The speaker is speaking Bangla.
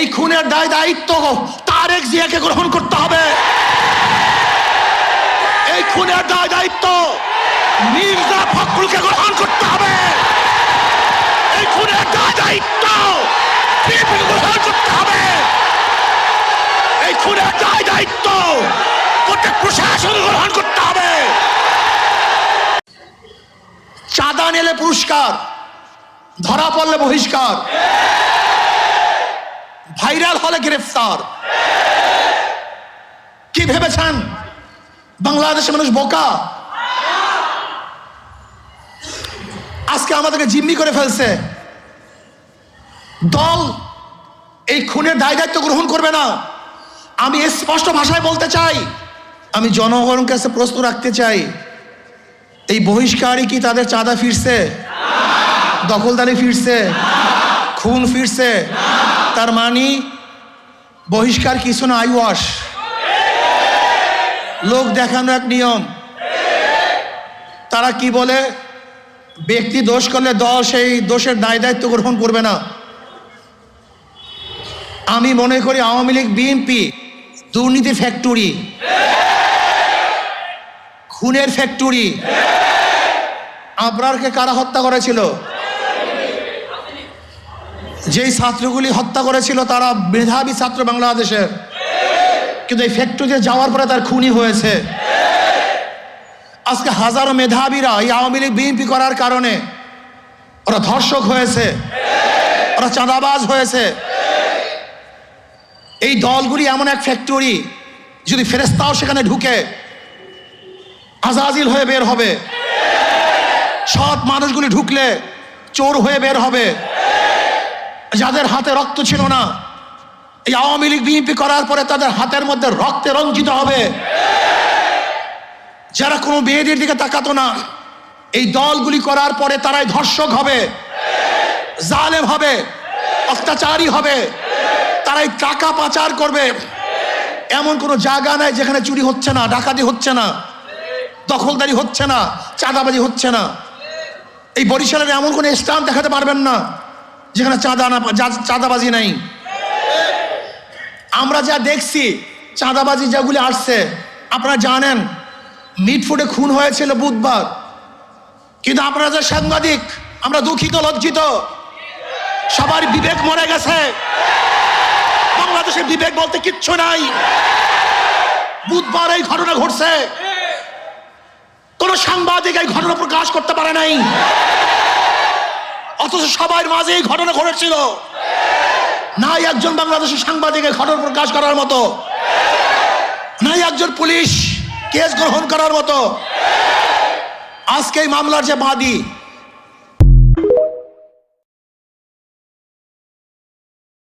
এই খুনের দায় দায়িত্ব তারেক জিয়াকে গ্রহণ করতে হবে। এই খুনের দায় দায়িত্ব মির্জা ফখরুলকে গ্রহণ করতে হবে। এই খুনের দায় দায়িত্ব বিএনপিকে গ্রহণ করতে হবে। এই খুনের দায় দায়িত্ব প্রত্যেক প্রশাসন গ্রহণ করতে হবে। চাঁদা নিলে পুরস্কার, ধরা পড়লে বহিষ্কার, ভাইরাল হলে গ্রেফতার। কি ভেবেছেন বাংলাদেশের মানুষ বোকা? আজকে আমাদেরকে জিম্মি করে ফেলছে। দল এই খুনের দায় দায়িত্ব গ্রহণ করবে না। আমি স্পষ্ট ভাষায় বলতে চাই, আমি জনগণের কাছে প্রশ্ন রাখতে চাই, এই বহিষ্কারই কি তাদের চাঁদা ফিরছে, দখলদারি ফিরছে, খুন ফিরছে? তার মানে বহিষ্কার কিছু না, আইওয়াশ, লোক দেখানো এক নিয়ম। তারা কি বলে, ব্যক্তি দোষ করলে দল সেই দোষের দায় দায়িত্ব গ্রহণ করবে না। আমি মনে করি আওয়ামী লীগ বিএনপি দুর্নীতি ফ্যাক্টরি, খুনের ফ্যাক্টরি। আবরারকে কারা হত্যা করেছিল? যেই ছাত্রগুলি হত্যা করেছিল তারা মেধাবী ছাত্র বাংলাদেশের, কিন্তু এই ফ্যাক্টরিতে যাওয়ার পরে তার খুনি হয়েছে। আজকে হাজারো মেধাবীরা এই আওয়ামী লীগ বিএনপি করার কারণে ওরা ধর্ষক হয়েছে, ওরা চাঁদাবাজ হয়েছে। এই দলগুলি এমন এক ফ্যাক্টরি, যদি ফেরেশতাও সেখানে ঢুকে আজাজিল হয়ে বের হবে। সৎ মানুষগুলি ঢুকলে চোর হয়ে বের হবে। যাদের হাতে রক্ত ছিল না, এই আওয়ামী লীগ বিএনপি করার পরে তাদের হাতের মধ্যে রক্তে রঞ্জিত হবে। যারা কোনো মেয়েদের দিকে তাকাতো না, এই দলগুলি করার পরে তারাই ধর্ষক হবে, জালেম হবে, অত্যাচারী হবে, তারাই টাকা পাচার করবে। এমন কোনো জায়গা নাই যেখানে চুরি হচ্ছে না, ডাকাতি হচ্ছে না, দখলদারি হচ্ছে না, চাঁদাবাজি হচ্ছে না। এই বরিশালের এমন কোনো স্থান দেখাতে পারবেন না যেখানে চাঁদাবাজি নাই। আমরা যা দেখছি চাঁদাবাজি যেগুলি আসছে, আপনারা জানেন মিটফুটে খুন হয়েছিল বুধবার, কিন্তু আপনারা যে সাংবাদিক, আমরা দুঃখিত, লজ্জিত। সবার বিবেক মরে গেছে। বাংলাদেশের বিবেক বলতে কিচ্ছু নাই। বুধবার এই ঘটনা ঘটছে, কোন সাংবাদিক এই ঘটনা প্রকাশ করতে পারে নাই, অথচ সবার মাঝে এই ঘটনা ঘটেছিল। নাই একজন বাংলাদেশের সাংবাদিকের ঘটনা প্রকাশ করার মতো, নাই একজন পুলিশ কেস গ্রহণ করার মতো। আজকে এই মামলার যে বাদী